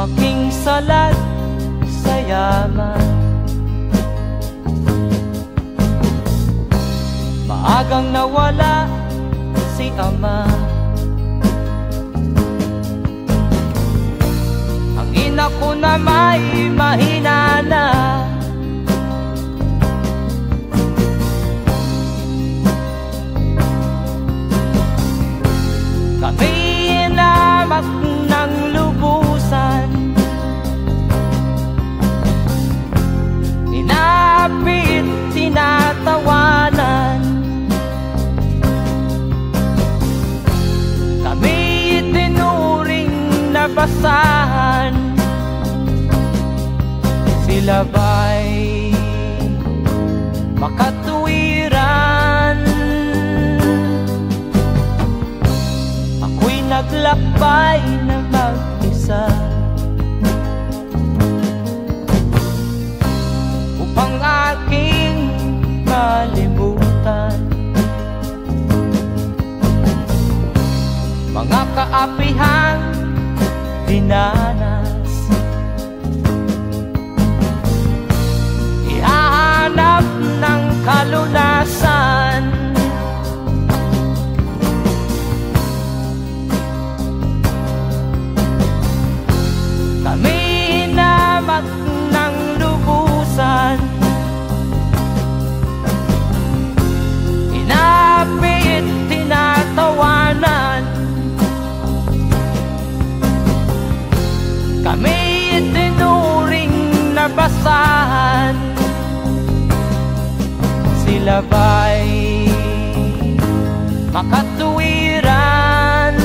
aking salat sa yaman. Maagang nawala si ama. Ang ina ko na may mahina na. Kami inamak ng lubusan, inapit, tinatawanan. Kami itinuring na basahan. Sila ba'y makatuwiran? Ako'y naglakbay na mag-isa upang aking malimutan mga kaapihang dinanas. Ihahanap ng kalunasan. Kami hinamak ng lubusan, inapit, tinatawanan. Kami itinuring na basahan. Sila ba'y makatuwiran?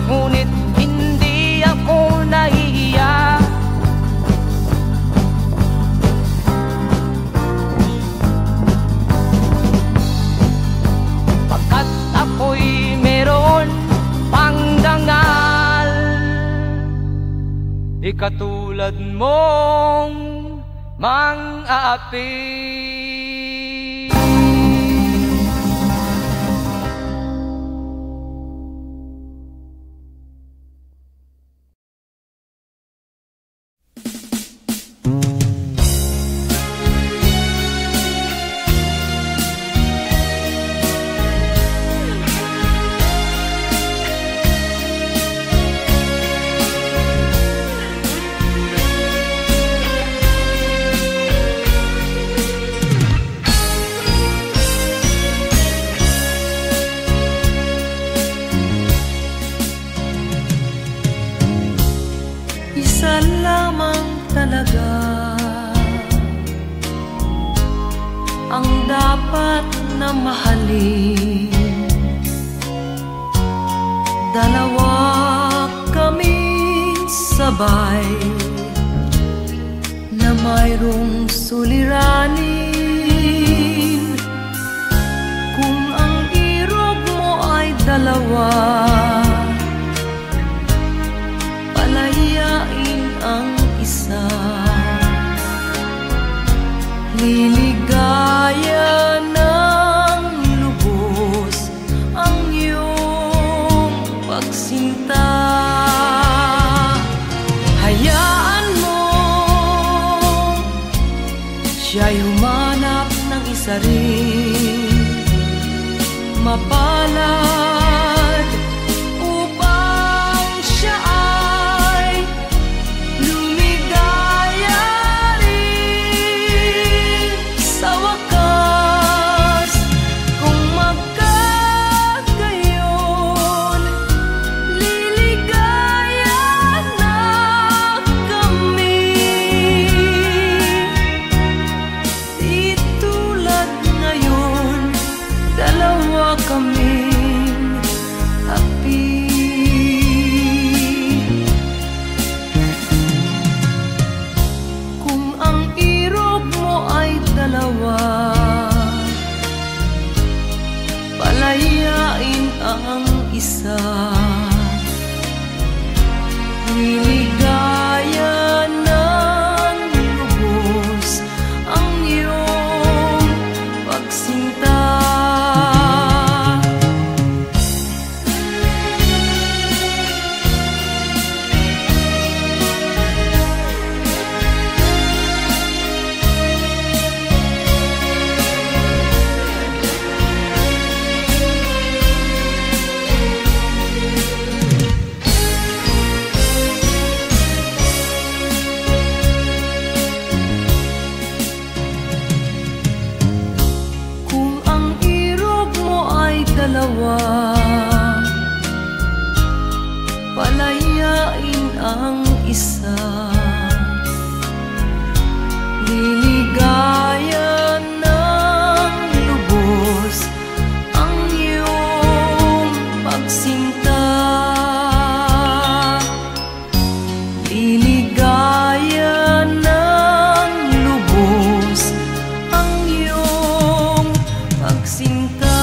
Ngunit hindi ako nahihiya. Pagkat ako'y meron pang dangal, di katulad mong mang-aapi. Isa lamang talaga ang dapat na mahalin. Dalawa kaming sabay na mayroong suliranin. Kung ang irog mo ay dalawa, palayain ang isa. Liligaya ng lubos ang iyong pagsinta. Hayaan mo siya'y humanap ng isa rin, mapalad upang siya ay lumigaya rin sa wakas. Kung magkagayon, liligaya ang isa. Liligaya ng lubos ang iyong pagsinta. Liligaya ng lubos ang iyong pagsinta.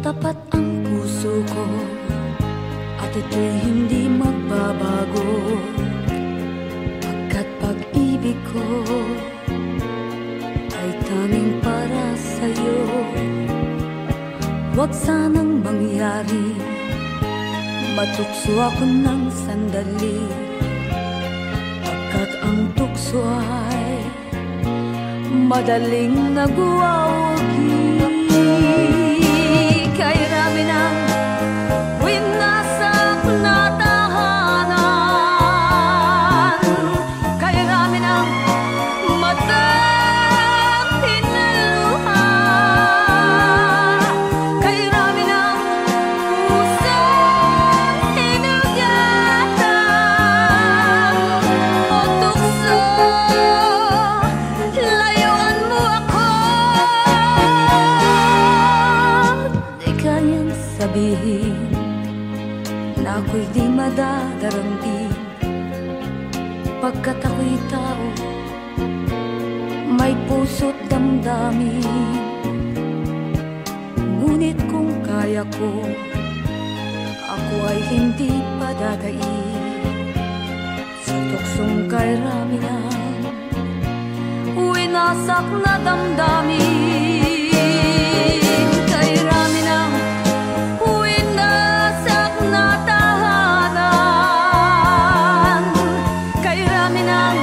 Tapat ang puso ko at ito'y hindi magbabago, pagkat pag-ibig ko ay tanging para sa'yo. Huwag sanang mangyari matukso ako ng sandali, pagkat ang tukso ay madaling nagwawagi. Kay rami ng winasak na tahanan, kay rami ng matang hinaluha, kay rami ng pusong hinugatan o tukso, layuan mo ako. Di kayang sabihin na ako'y di madadarambin, pagkat ako'y tao, may puso't damdamin. Ngunit kung kaya ko, ako ay hindi padadaig sa tuksong kay rami ng winasak na damdamin. Kay rami ng winasak na tahanan, kay rami ng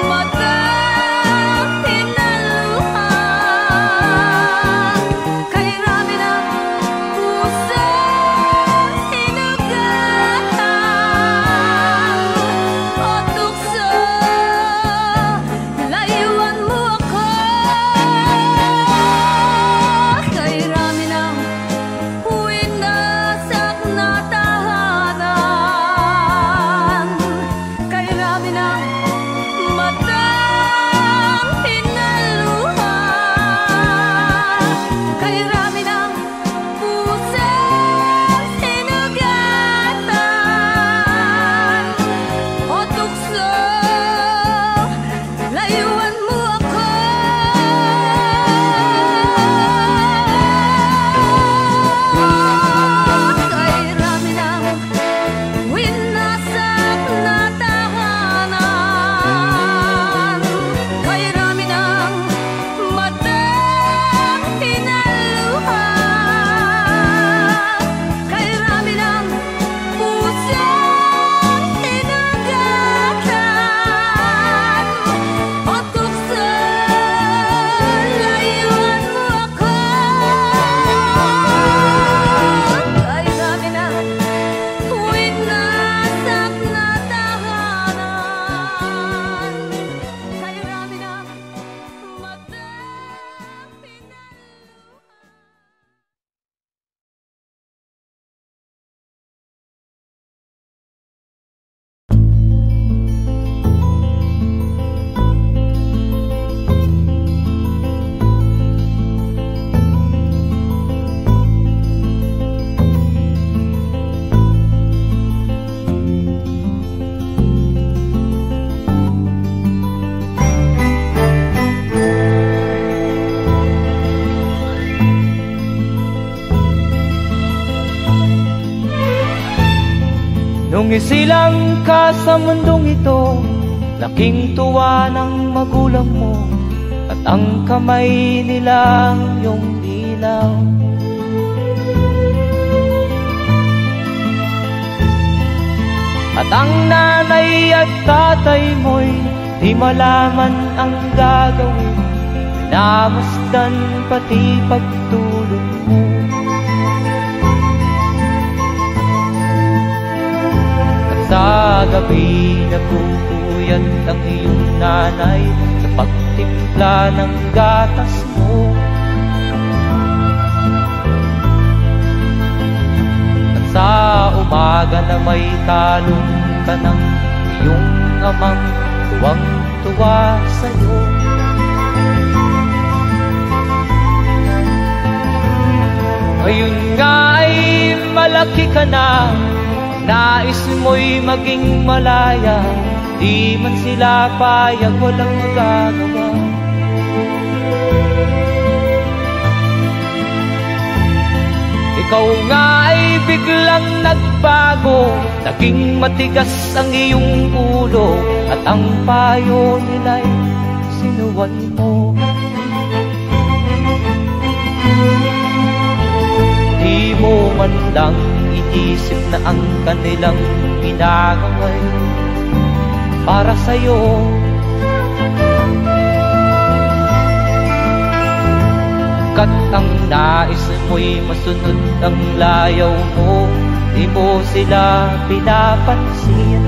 matang hinaluha, kay rami ng pusong hinugatan o tukso, layuan mo ako. Kung isilang ka sa mundong ito, laking tuwa ng magulang mo, at ang kamay nila yung ilaw. At ang nanay at tatay mo'y di malaman ang gagawin, minamasdan pati pagtulog mo. At sa gabi napupuyat ang iyong nanay sa pagtimpla ng gatas mo. At sa umaga na may talong ka ng iyong amang tuwang-tuwa sa'yo. Ngayon nga ay malaki ka na, nais mo'y maging malaya, di man sila payag, walang magagawa. Ikaw nga ay biglang nagbago, naging matigas ang iyong ulo, at ang payo nila'y sinuway mo. Di mo man lang inisip na ang kanilang ginagaway para sa'yo. Kat ang nais mo'y masunod ang layaw mo, di mo sila pinapansin.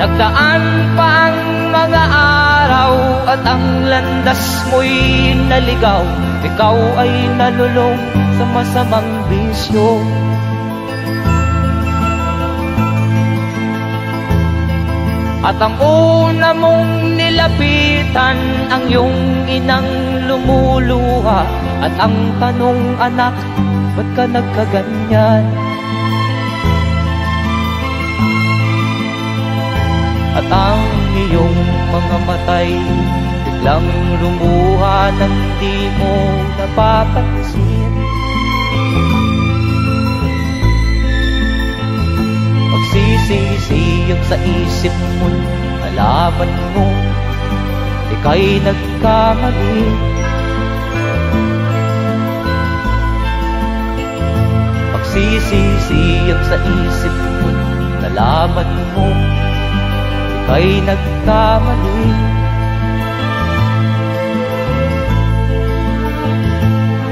Nagdaan pa ang mga araw at ang landas mo'y naligaw, ikaw ay nalulong sa masamang bisyo. At ang una mong nilapitan ang iyong inang lumuluha, at ang tanong, anak, ba't ka nagkaganyan? At ang iyong mga matay biglang lumuha nang di mo napapansin. Magsisisiyag sa isip mo, nalaman mo ika'y nagkamali. Magsisisiyag sa isip mo, nalaman mo ika'y nagkamali.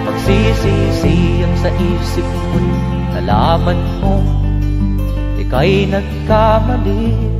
Magsisisiyag sa isip mo, nalaman mo ika'y nagkamali.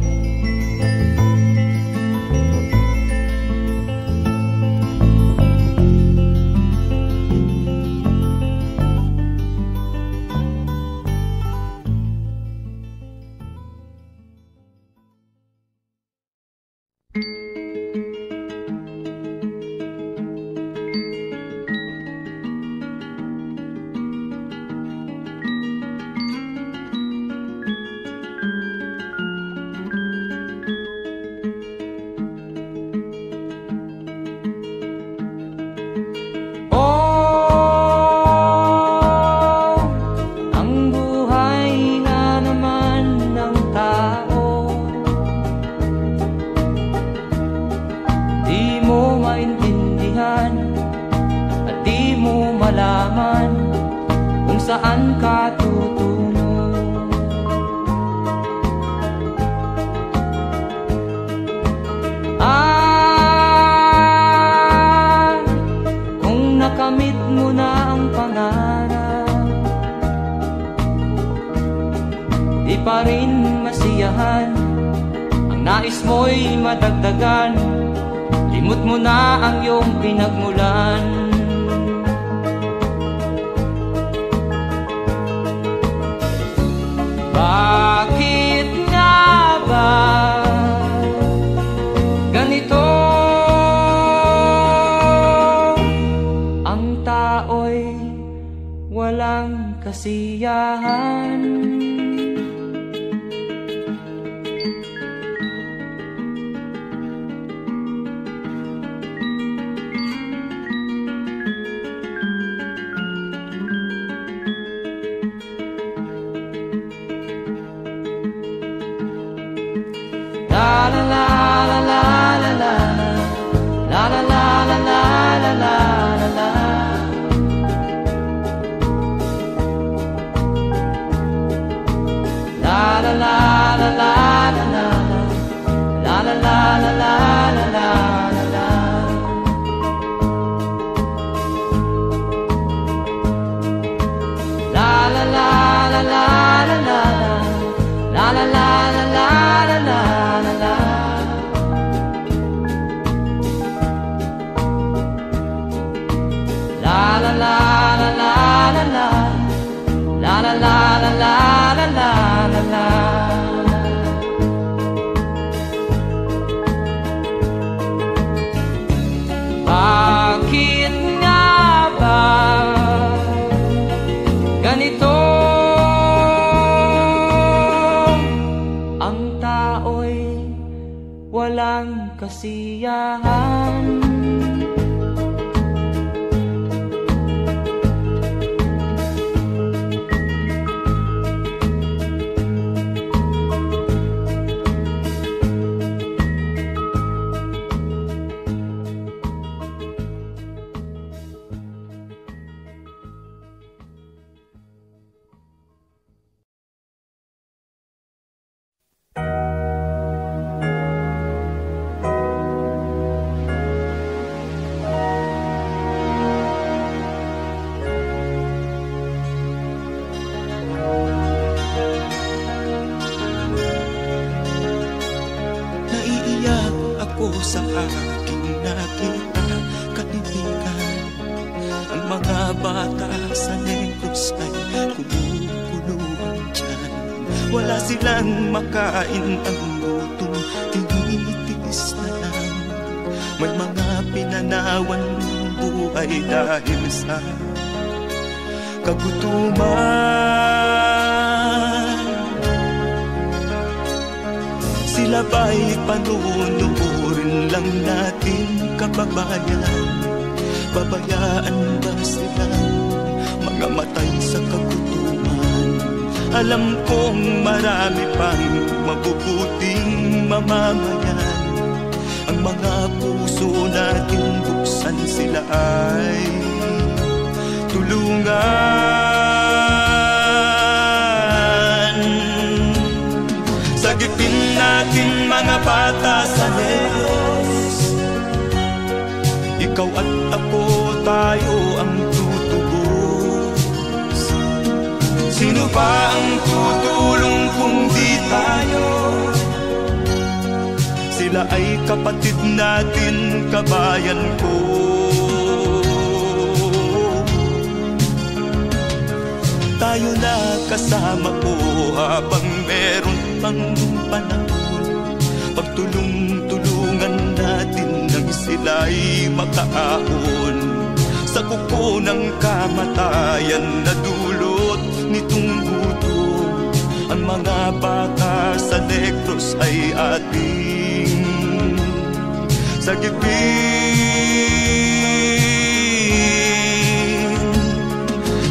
Saan ka tutungo? Kung nakamit mo na ang pangarap, di pa rin masiyahan, ang nais mo'y madagdagan, limot mo na ang iyong pinagmulan. Bakit nga ba ganito? Ang tao'y walang kasiyahan. Bakit nga ba ganito? Ang tao'y walang kasiyahan. Sa aking nakita, kaibigan, ang mga bata sa Negros ay kumukuluan dyan. Wala silang makain, ang gutom tinitiis na lang. May mga pinanawan ng buhay dahil sa kagutuman. Sila ba'y panunurin lang natin, kababayan? Babayaan ba silang mga matay sa kagutuman? Alam kong marami pang mabubuting mamamayan. Ang mga puso natin buksan, sila ay tulungan. Sagipin natin mga bata sa Negros, ikaw at ako, tayo ang tutubos. Sino ba ang tutulong kung di tayo? Sila ay kapatid natin, kabayan ko. Tayo na kasama ko habang meron pang panahon. Pagtulong-tulungan natin nang sila'y makaahon sa kuko ng kamatayan na dulot nitong gutom. Ang mga bata sa Negros ay ating sagipin.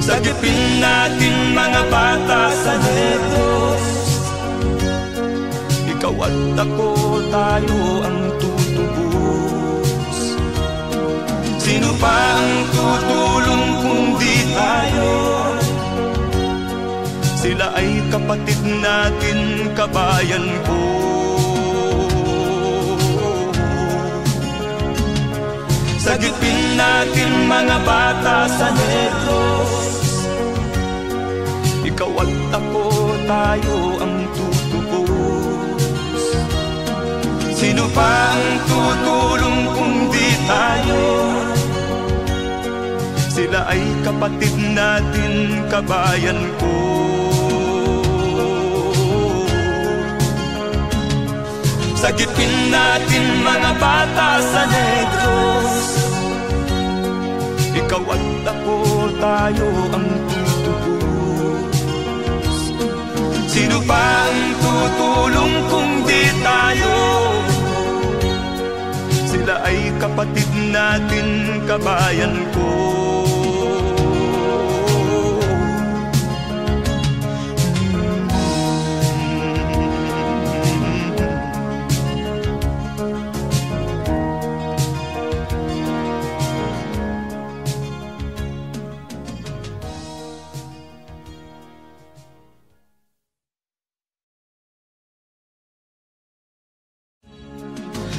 Sagipin natin mga bata sa Negros, ikaw at ako, tayo ang tutubos. Sino pa ang tutulong kung di tayo? Sila ay kapatid natin, kabayan ko. Sagipin natin mga bata sa Negros, ikaw at ako, tayo ang tutubos. Sino pa ang tutulong kung di tayo? Sila ay kapatid natin, kabayan ko. Sagipin natin mga bata sa Negros, ikaw at ako, tayo ang tutubos. Sino pa ang tutulong kung di tayo? Sila ay kapatid natin, kabayan ko.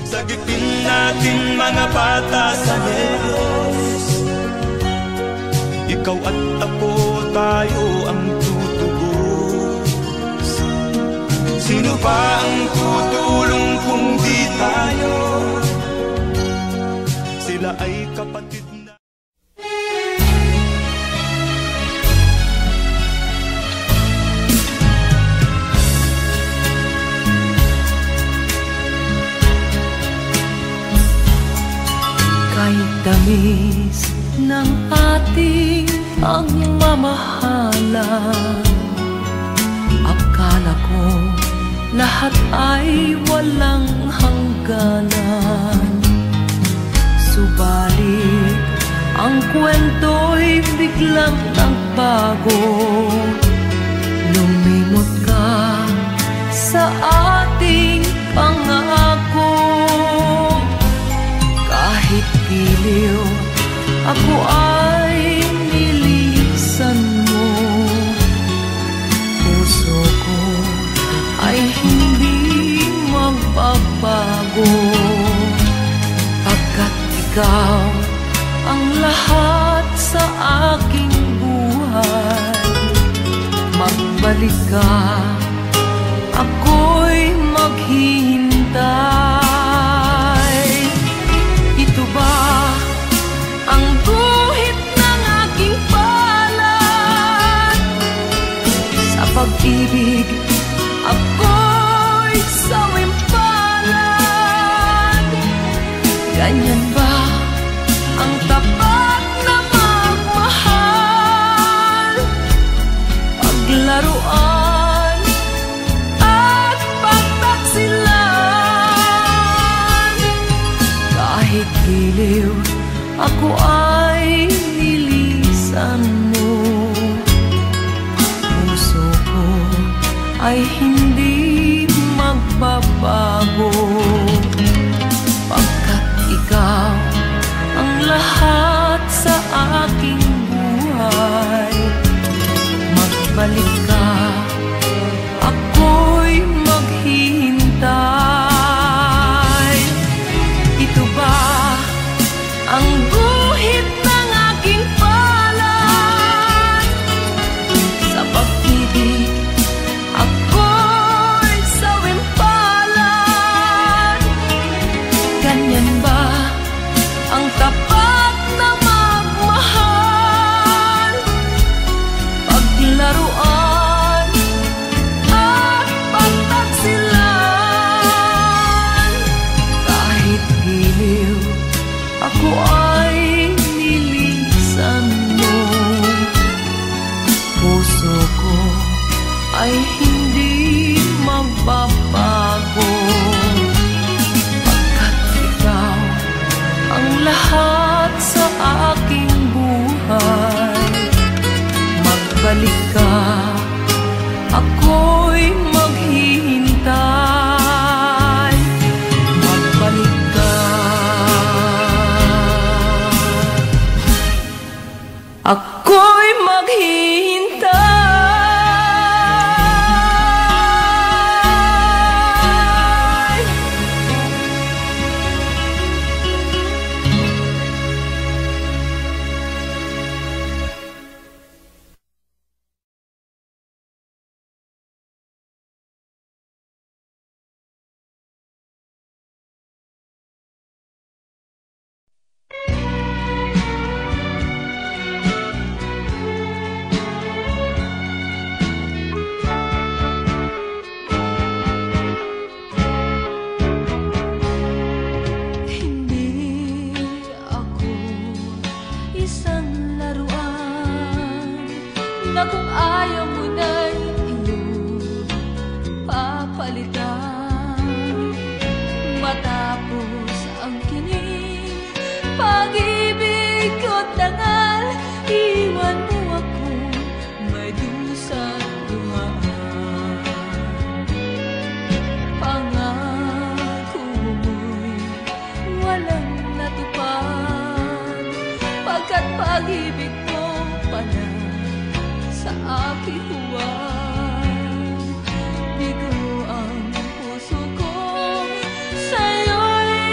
sagipin natin mga bata sa Diyos. Ikaw at ako, tayo ang tutubos. Sino ba ang tutulong kung di tayo? Sila ay kapatid na. Kahit tamis ng ating pagmamahalan, akala ko lahat ay walang hangganan. Subalit ang kwento'y biglang nagbago. Lumimot ka sa ating pangako. Kahit giliw, ako ay nilisan mo. Puso ko ay hindi magbabago, pagkat ikaw ang lahat sa aking buhay. Magbalik ka, ako'y maghihintay. Ito ba ang guhit ng aking palad? Sa pag-ibig, ako'y sawimpalad. Ganyan ba ang tapat na magmahal? Paglaruan at pagtaksilan. Kahit giliw, ako ay nilisan mo. Puso ko ay hindi magbabago, pagkat ikaw ang lahat sa aking buhay. Magbalik ka, ako'y maghihintay. Ito ba ang guhit ng aking palad? Sa pag-ibig, ako'y sawimpalad. Ganyan ba ang tapat na magmahal? Paglaruan at pagtaksilan. Kahit giliw, ako ay nilisan mo. Puso ko ay hindi magbabago, pagkat ikaw ang lahat sa aking buhay. Magbalik ka, ako'y maghihintay. Magbalik ka, ako'y maghihintay. na kung ayaw mo na'y iyong papalitan. Matapos ang kining pag-ibig ko't dangal, iwan mo ako may dusa't dumaan. Pangako mo'y walang natupad, pagkat pag-ibig mo pala sa aking huwag. Bigo ang puso ko sa'yo'y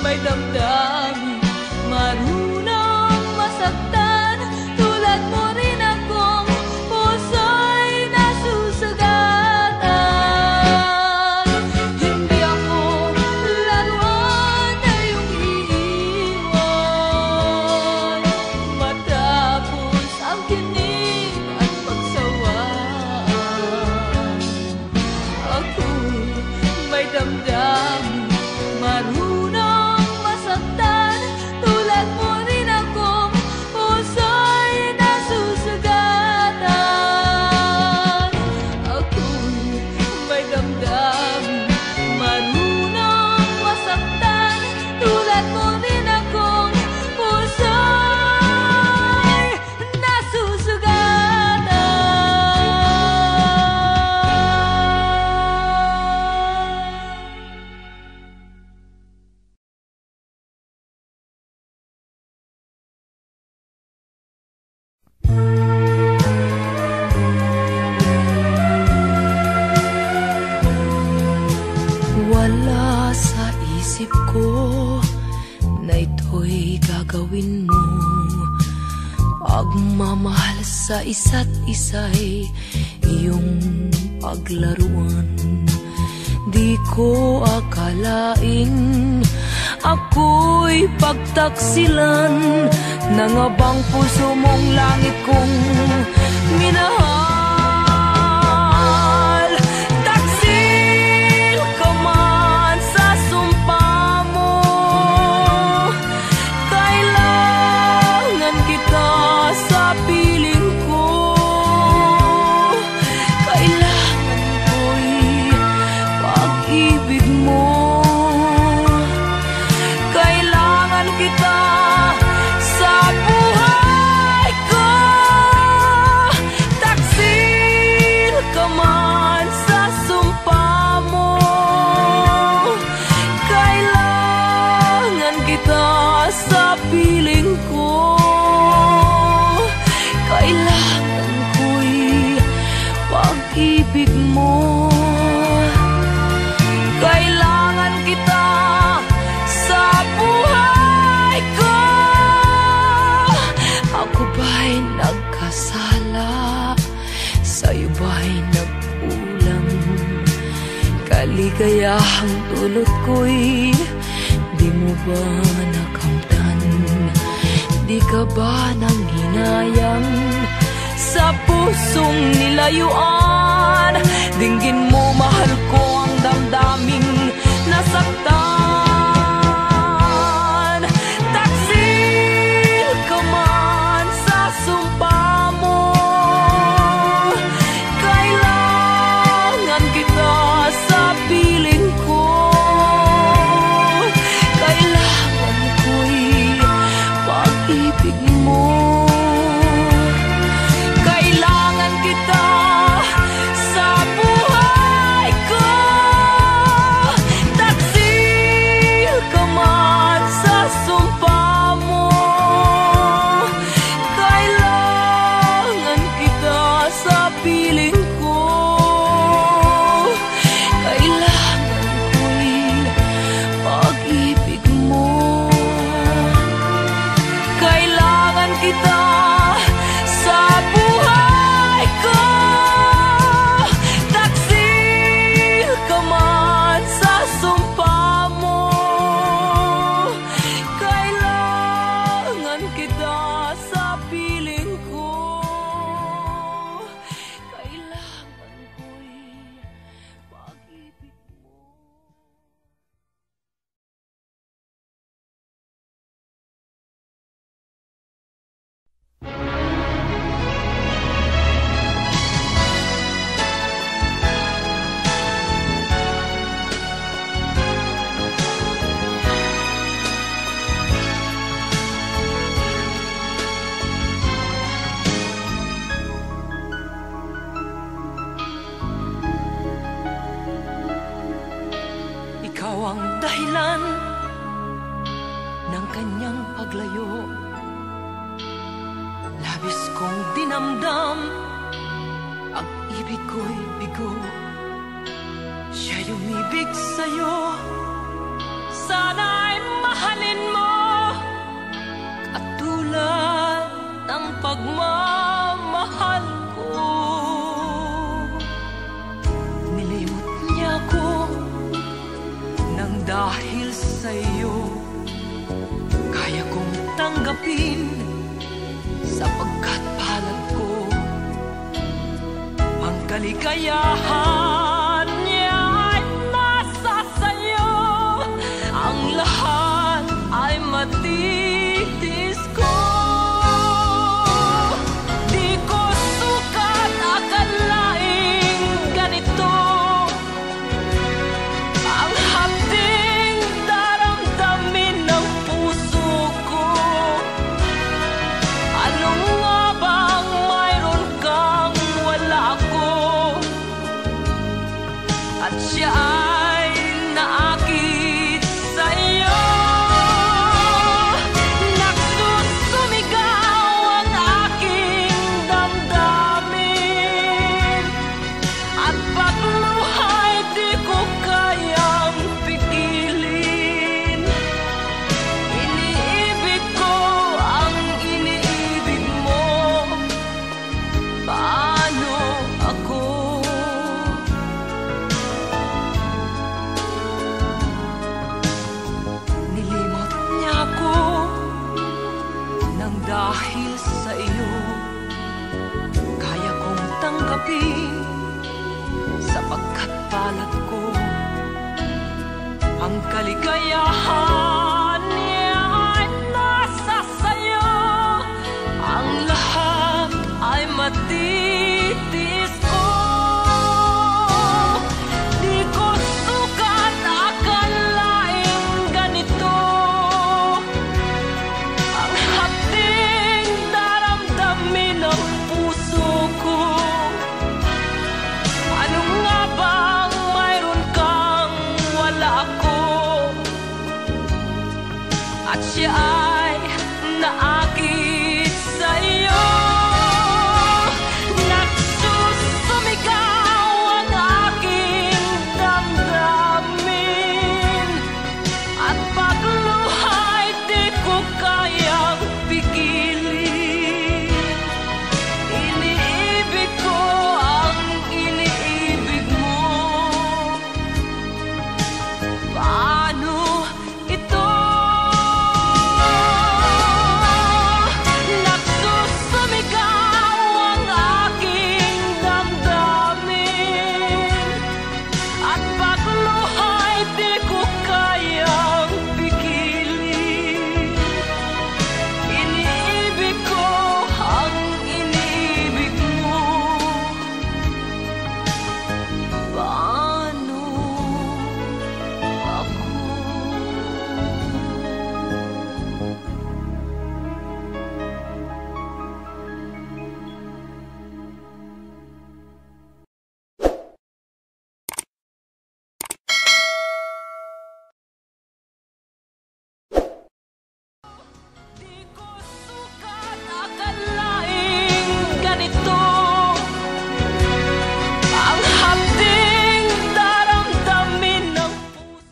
may damdamin, marunong masaktan. Tulad mo rin akong puso'y nasusugatan. Hindi ako laruan na iyong iiwan matapos ang kinig at pagsawaan. Ako'y may damdamin, marunong masaktan. Tulad mo rin akong puso'y nasusugatan. Ako'y may damdamin, marunong masaktan. Tulad mo rin akong puso'y nasusugatan. Wala sa isip ko na ito'y gagawin mo. Pagmamahal sa isa't isa'y iyong paglaruan. Di ko akalaing ako'y pagtaksilan ng abang puso mong langit kong minahal. Taksil ka man sa sumpa mo, kailangan kita sa piling ko. Kailangan ko'y pag-ibig mo. Kailangan kita sa buhay ko. Taksil ka man sa sumpa mo, kailangan kita sa piling ko. Kailangan ko'y pag-ibig mo. Kailangan kita sa buhay ko. Ako ba'y nagkasala? Sa'yo ba'y nagkulang? Kaligayahang dulot ko'y di mo ba nakamtan? Di ka ba nang hinayang sa pusong nilayuan? Dinggin mo, mahal ko, ang damdaming nasaktan. Taksil ka man sa sumpa mo, kailangan kita sa piling ko. Kailangan ko'y pag-ibig mo. Kailangan kita sa buhay ko. Taksil ka man sa sumpa mo, kailangan kita sa piling ko. Kailangan ko'y pag-ibig mo. Kailangan kita sa buhay ko. Taksil ka man sa sumpa mo, kailangan kita sa piling ko. Kailangan ko'y pag-ibig mo. Ikaw ang dahilan ng kanyang paglayo. Labis kong dinamdam ang ibig ko'y bigo. Siya'y umibig sa'yo, sana'y mahal dahil sa'yo kaya kong tanggapin, sapagkat palad ko ang kaligayahan niya ay nasa sa'yo. Ang lahat ay matitis ko. Di ko sukat akalaing ganito ang hapding daramdamin ng puso ko. Ano nga bang mayroon kang wala ako? At siya ay naakit sa'yo. Nagsusumigaw ang aking damdamin, at pagluhay di ko kayang pigilin. Iniibig ko ang iniibig mo. Paano ako? Nilimot niya ako nang dahil sa iyo kaya kong tanggapin, sapagkat palad ko ang kaligayahan niya ay nasa sayo. Ang lahat ay matitis ko. Di ko sukat akalaing ganito ang hapding daramdamin ng puso ko. Ano nga bang mayroon kang wala ako? At siya ay naakit sa'yo. Nagsusumigaw ang aking damdamin, at pagluhay di ko kayang pigilin. Iniibig ko ang iniibig mo. Paano ito? Nagsusumigaw ang aking damdamin, at pagluhay di ko kayang pigilin. Iniibig ko ang iniibig mo. Paano ako? Di ko sukat akalaing ganito ang hapding daramdamin ng puso.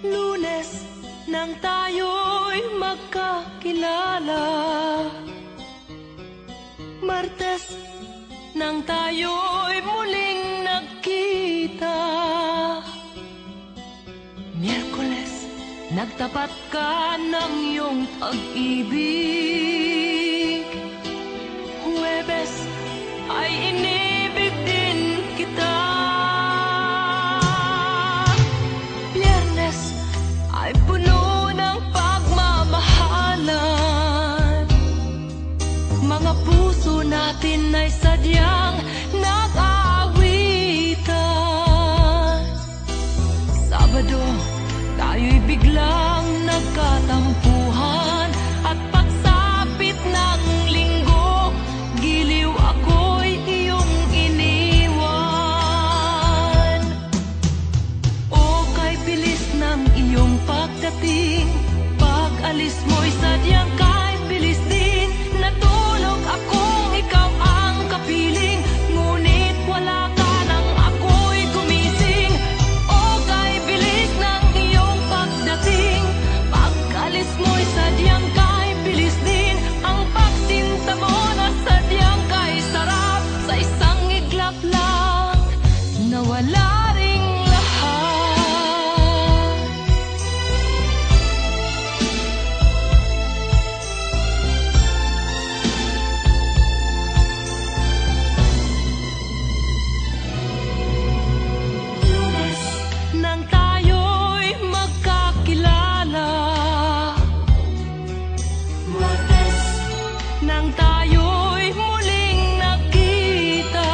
Lunes nang tayo'y magkakilala, Martes nang tayo'y muling nagkita, Miyerkules nagtapat ka ng iyong pag-ibig, Huwebes ay inibig din kita, Biyernes ay puno ng pagmamahalan. Mga puso natin ay sadyang nag-aawitan. Sabado, tayo'y biglang nagkatampuhan, at pagsa nang tayo'y muling nagkita.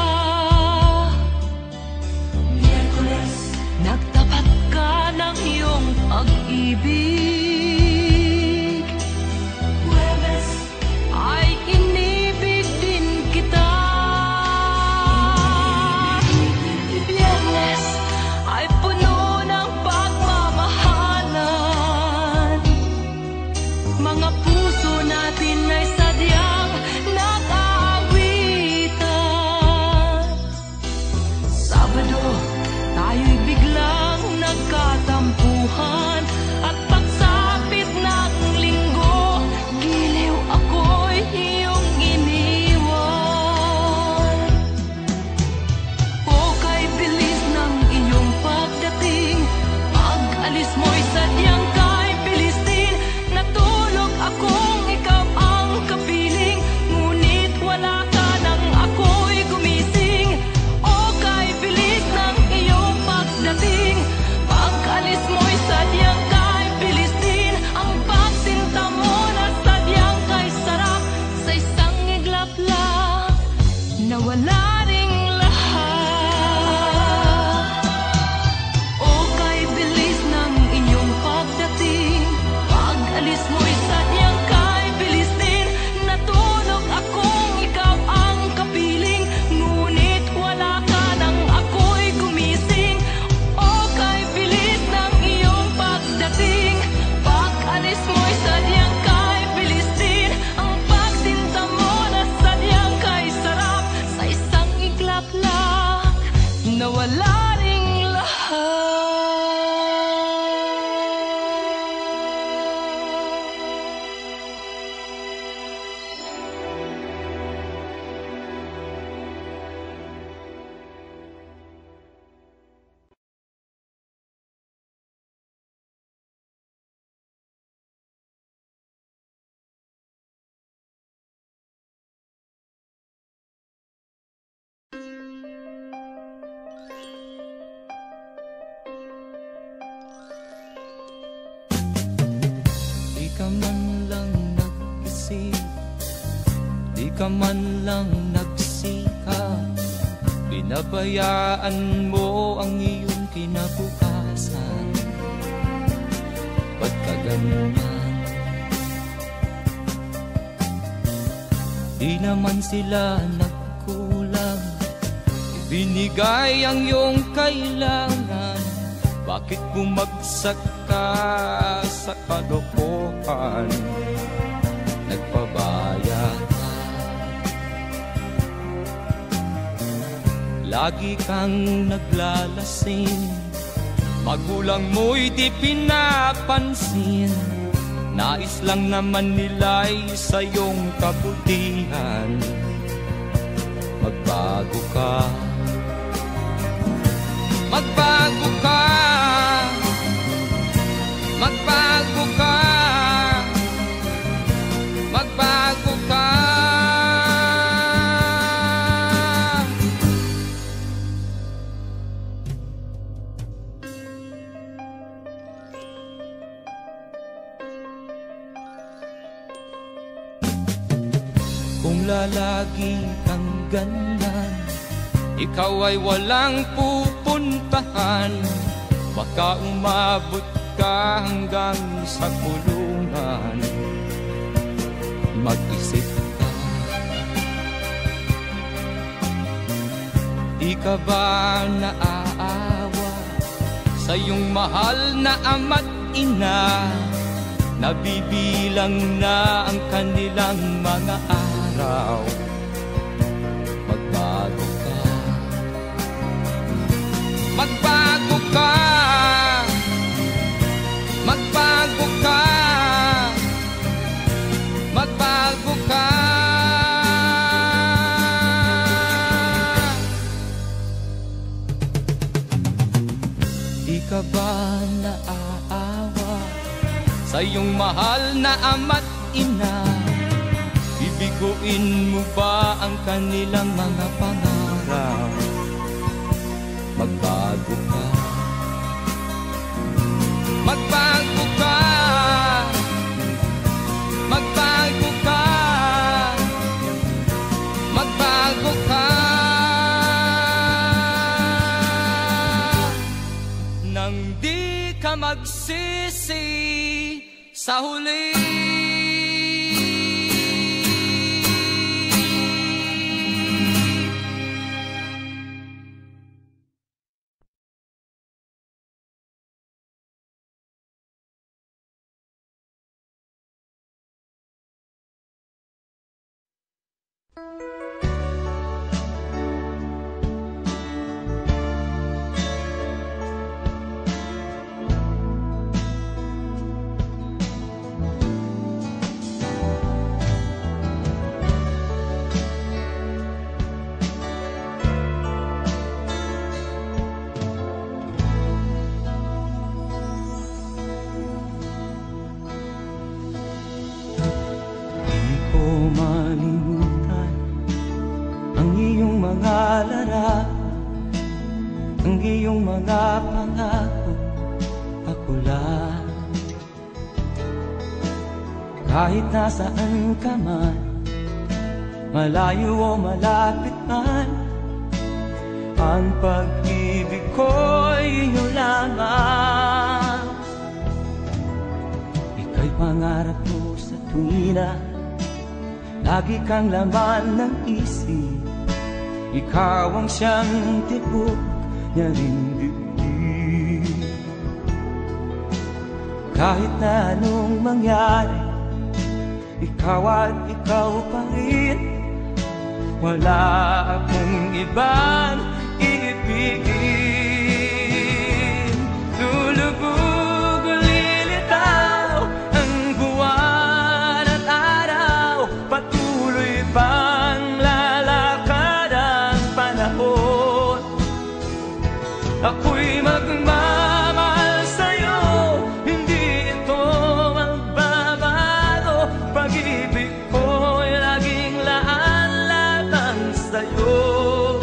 Miyerkules, nagtapat ka ng iyong pag-ibig. Huwebes, ay inibig din kita. Biyernes, ay puno ng pagmamahalan. Mga puso natin ay sadyang nag-aawitan. Sabado, tayo'y biglang nagkatampuhan. At pagsapit ng linggo, giliw ako'y iyong iniwan. O kay bilis ng iyong pagdating, pag-alis mo'y sadyang kay bilis din. Natulog akong ikaw ang kapiling, ngunit wala ka nang ako'y gumising. O kay bilis ng iyong pagdating, pag-alis mo'y sadyang kay bilis din. Ang pagsinta mo na sadyang kay sarap, sa isang iglap lang, nawala ring lahat. O kay bilis ng iyong pagdating, pag-alis mo'y sadyang kay bilis din. Natulog akong ikaw ang kapiling, ngunit wala ka nang ako'y gumising. O kay bilis ng iyong pagdating, pag-alis mo'y sadyang kay bilis din. Ang pagsinta mo na sadyang kay sarap, sa isang iglap lang, nawala ring lahat. Di ka man lang nag-isip, di ka man lang nagsikap, pinabayaan mo ang iyong kinabukasan. Ba't ka ganyan? Di naman sila nagkulang, ibinigay ang iyong kailangan. Bakit bumagsak ka sa kalokohan? Nagpabaya ka, lagi kang naglalasing, magulang mo'y di pinapansin. Nais lang naman nila'y sa iyong kabutihan. Magbago ka, magbago ka, magbago ka, magbago ka. Kung lalagi kang ganyan, ikaw ay walang pupuntahan. Baka umabot ka hanggang sa kulungan. Mag-isip ka, di ka ba naaawa sa iyong mahal na ama't ina? Nabibilang na ang kanilang mga araw. Magbago ka, magbago ka, magbago ka, magbago ka. Di ka ba naaawa sa iyong mahal na ama't ina? Bibiguin mo ba ang kanilang mga pangarap? Magbago ka, magbago ka, magbago ka, sa huli. Ang iyong mga pangako ako lang. Kahit nasaan ka man, malayo o malapit man, ang pag-ibig ko'y iyo lamang. Ika'y pangarap ko sa tuwina, lagi kang laman ng isip. Ikaw ang siyang tibok niya rin dibdib. Kahit na anong mangyari, ikaw at ikaw pa rin. Wala akong ibang iibigin. Lulubog o lilitaw ang buwan at araw, patuloy pang lalakad ang panahon. Ako'y magmamahal sa'yo, hindi ito magbabago. Pag-ibig ko'y laging laan-latang sa'yo.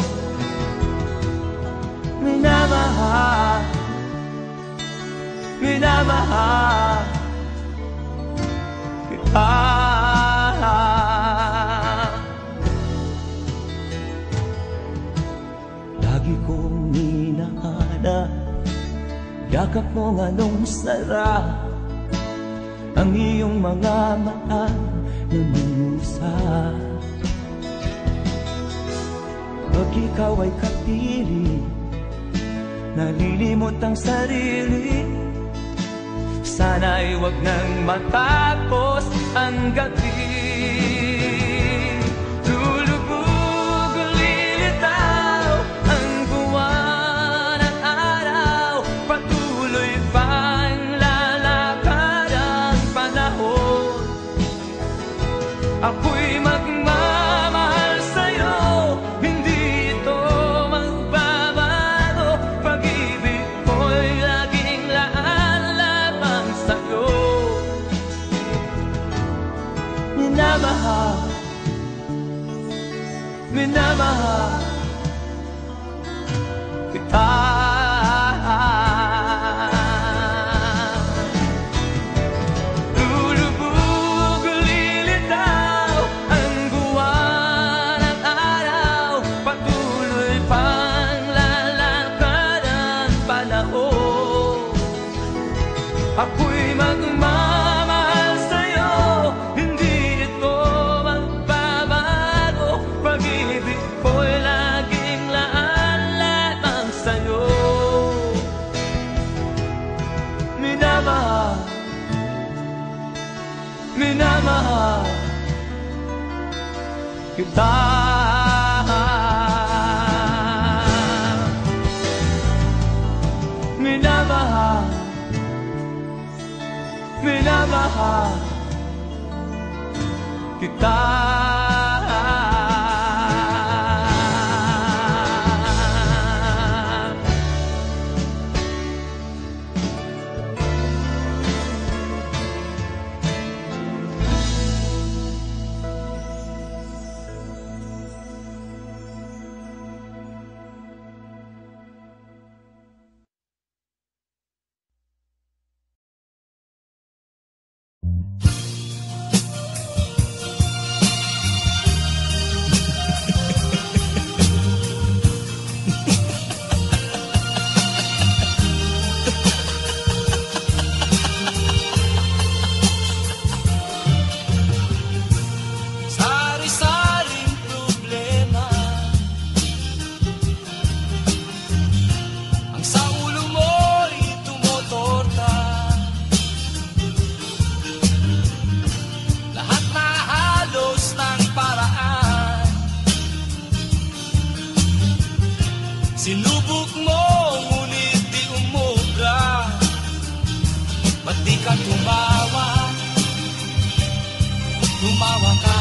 Minamahal, minamahal kita. Lagi kong minahana, yakap mo nga nung sarap, ang iyong mga mata nangungusap. Pag ikaw ay kapiling, nalilimot ang sarili. Sana'y wag nang matapos ang gabi. Lulubog o lilitaw ang buwan at araw, patuloy pang lalakad ang panahon. Ako'y magmamahal sa'yo, hindi ito magbabago. Pag-ibig ko'y laging laan-lamang sa'yo. Minamahal, minamahal kita. Lulubog o lilitaw ang buwan at araw, patuloy pang lalakad ang panahon. Ako'y magmamahal sa'yo, hindi ito magbabago. Pag-ibig ko'y laging laan-lamang sa'yo. Minamahal, minamahal kita. Minamahal, minamahal kita. Sinubok mo, ngunit di umubra. Ba't di ka tumawa? Tumawa ka.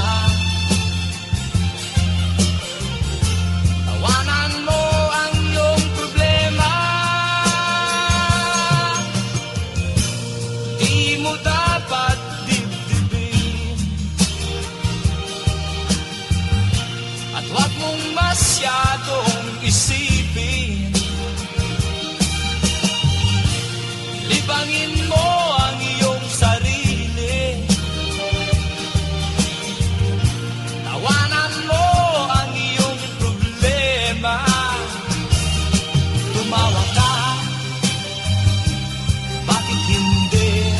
Tawanan mo ang iyong problema. Di mo dapat dibdibin. At huwag mong masyadong isipin. Libangin mo ang iyong sarili. Tawanan mo ang iyong problema. Tumawa ka, bakit hindi?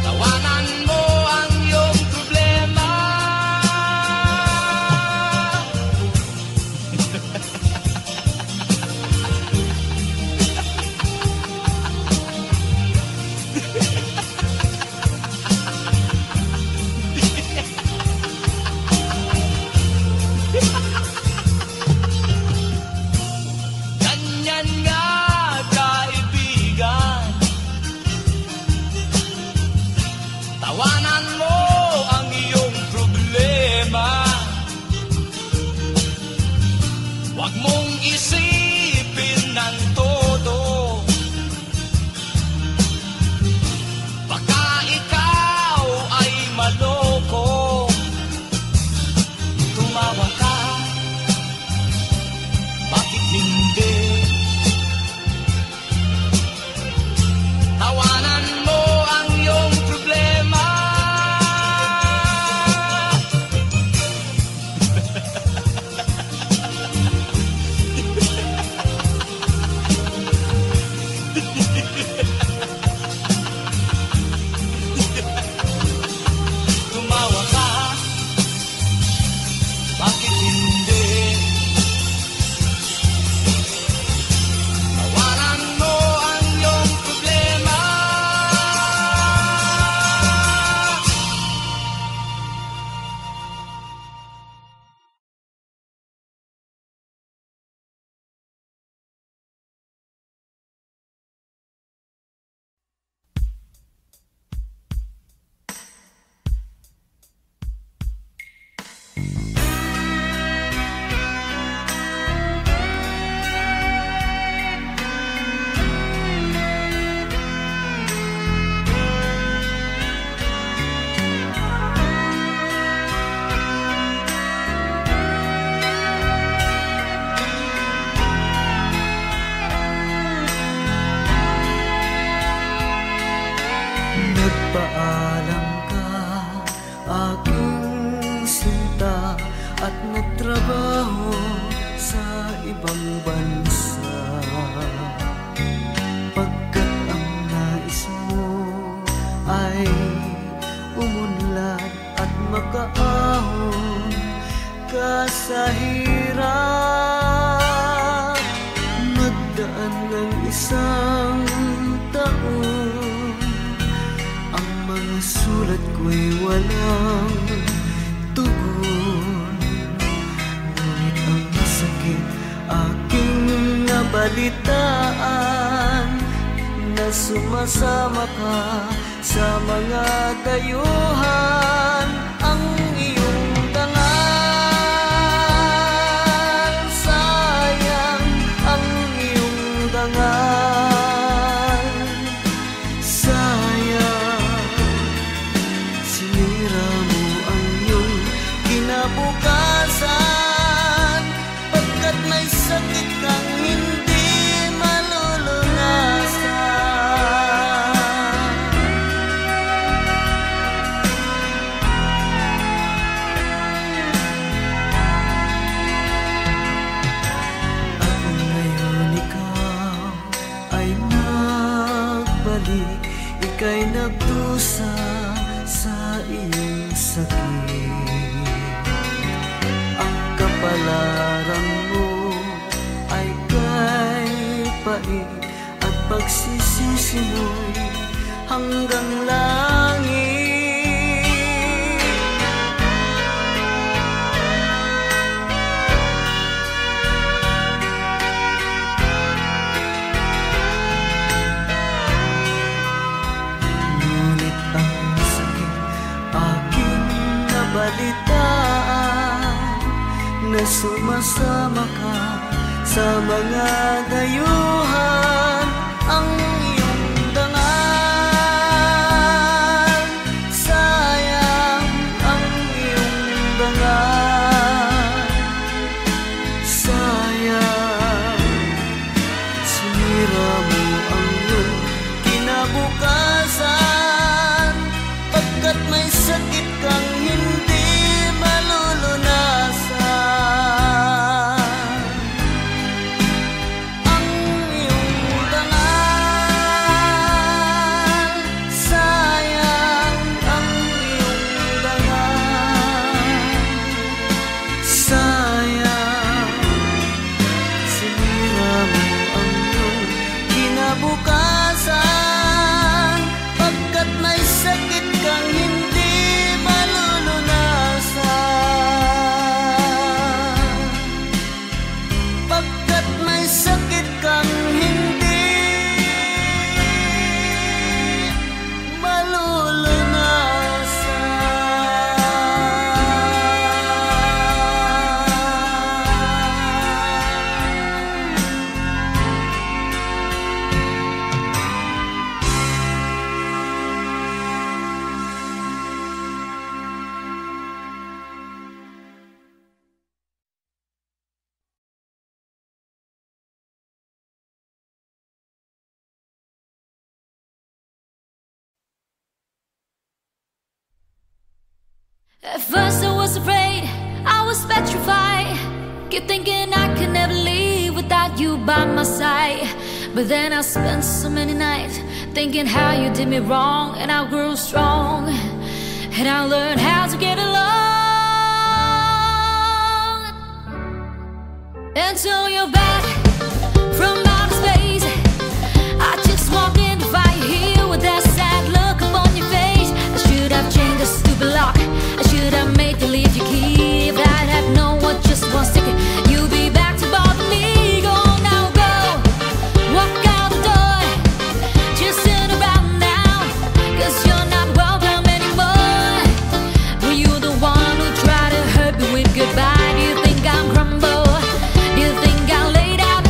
Tawanan mo ang iyong problema. Ganyan nga, kaibigan. Tawanan mo ang iyong problema. Huwag mong isipin ng todo. Baka ikaw ay maloko. Tumawa ka, bakit hindi? Tawanan mo ang iyong problema. Tumawa ka, bakit hindi? Tawanan mo ang iyong problema. Nagpaalam ka, aking sinta, at nagtrabaho sa ibang bansa. Pagkat ang nais mo ay umunlad at makaahon ka sa hirap. Magdaan ng isang taon, ang mga sulat ko'y walang tugon. Ngunit ang sakit aking nabalitaan, na sumasama ka sa mga dayuhan. Ang iyong dangal, sayang ang iyong dangal. Sayang, sinira mo ang iyong kinabukasan, pagkat may sakit kang hindi malulunasan. At ngayon ikaw ay nagbalik, ika'y nagdusa sa iyong sakit. Ang kapalaran mo ay kay pait, at pagsisisi mo'y hanggang langit. balitaan na sumasama ka sa mga dayuhan. Ang iyong dangal, sayang ang iyong dangal, sayang sinira mo ang iyong kinabukasan, pagkat may sakit kang hindi malulunasan. Ang iyong dangal, sayang ang iyong dangal, sayang sinira mo ang iyong kinabukasan, pagkat may sakit kang hindi malulunasan, pagkat may sakit kang hindi At first I was afraid, I was petrified, kept thinking I could never leave without you by my side. But then I spent so many nights thinking how you did me wrong, and I grew strong, and I learned how to get along. Until you're back from outer space, I just walked in to find you here with that sad look upon your face. I should have changed the stupid lock, I should have made you leave your key. If I'd have known what just one second you'd be back to bother me. Go on now, go, walk out the door, just turn around now, 'cause you're not welcome anymore. Were you the one who tried to hurt me with goodbye? Do you think I'm crumble? Do you think I laid out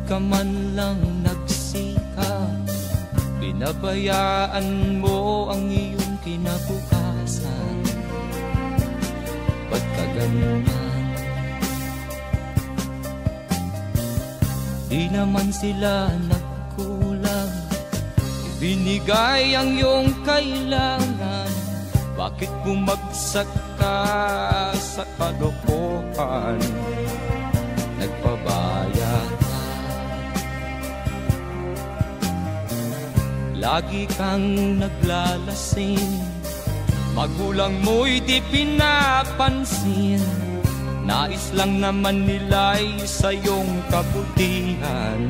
ka man lang nagsikap, pinabayaan mo ang iyong kinabukasan. Ba't ka ganyan? Di naman sila nagkulang, ibinigay ang iyong kailangan. Bakit bumagsak ka sa kalokohan? Nagpabaya ka, lagi kang naglalasing, magulang mo'y di pinapansin. Nais lang naman nila'y sa iyong kabutihan.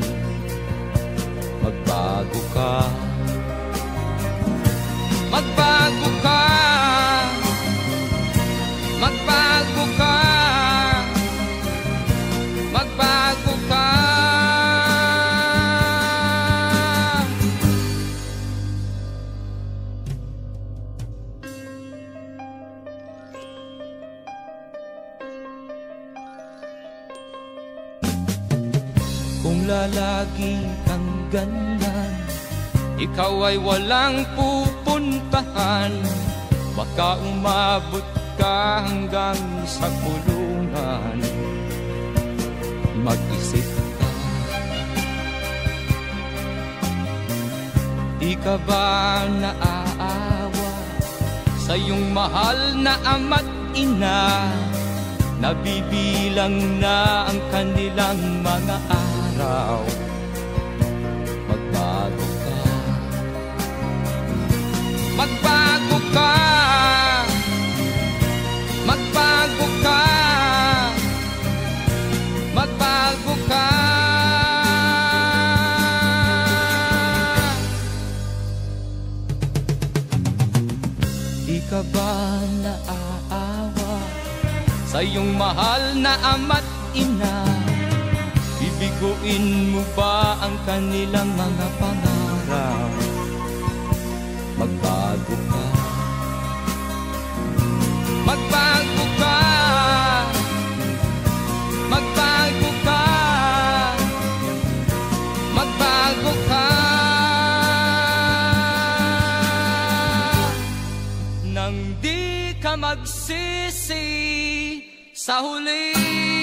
Magbago ka, magbago ka, magbago ka, magbago ka. Kung lalagi kang ganyan, ikaw ay walang pupuntahan. Baka umabot ka hanggang sa kulungan. Mag-isip ka, di ka ba naaawa sa iyong mahal na ama't ina? Nabibilang na ang kanilang mga araw. Magbago ka, magbago ka, magbago ka, magbago ka. Di ka ba naaawa sa iyong mahal na ama't ina? Bibiguin mo ba ang kanilang mga pangarap? Magbago ka, magbago ka, magbago ka, magbago ka. Nang di ka magsisi sa huli.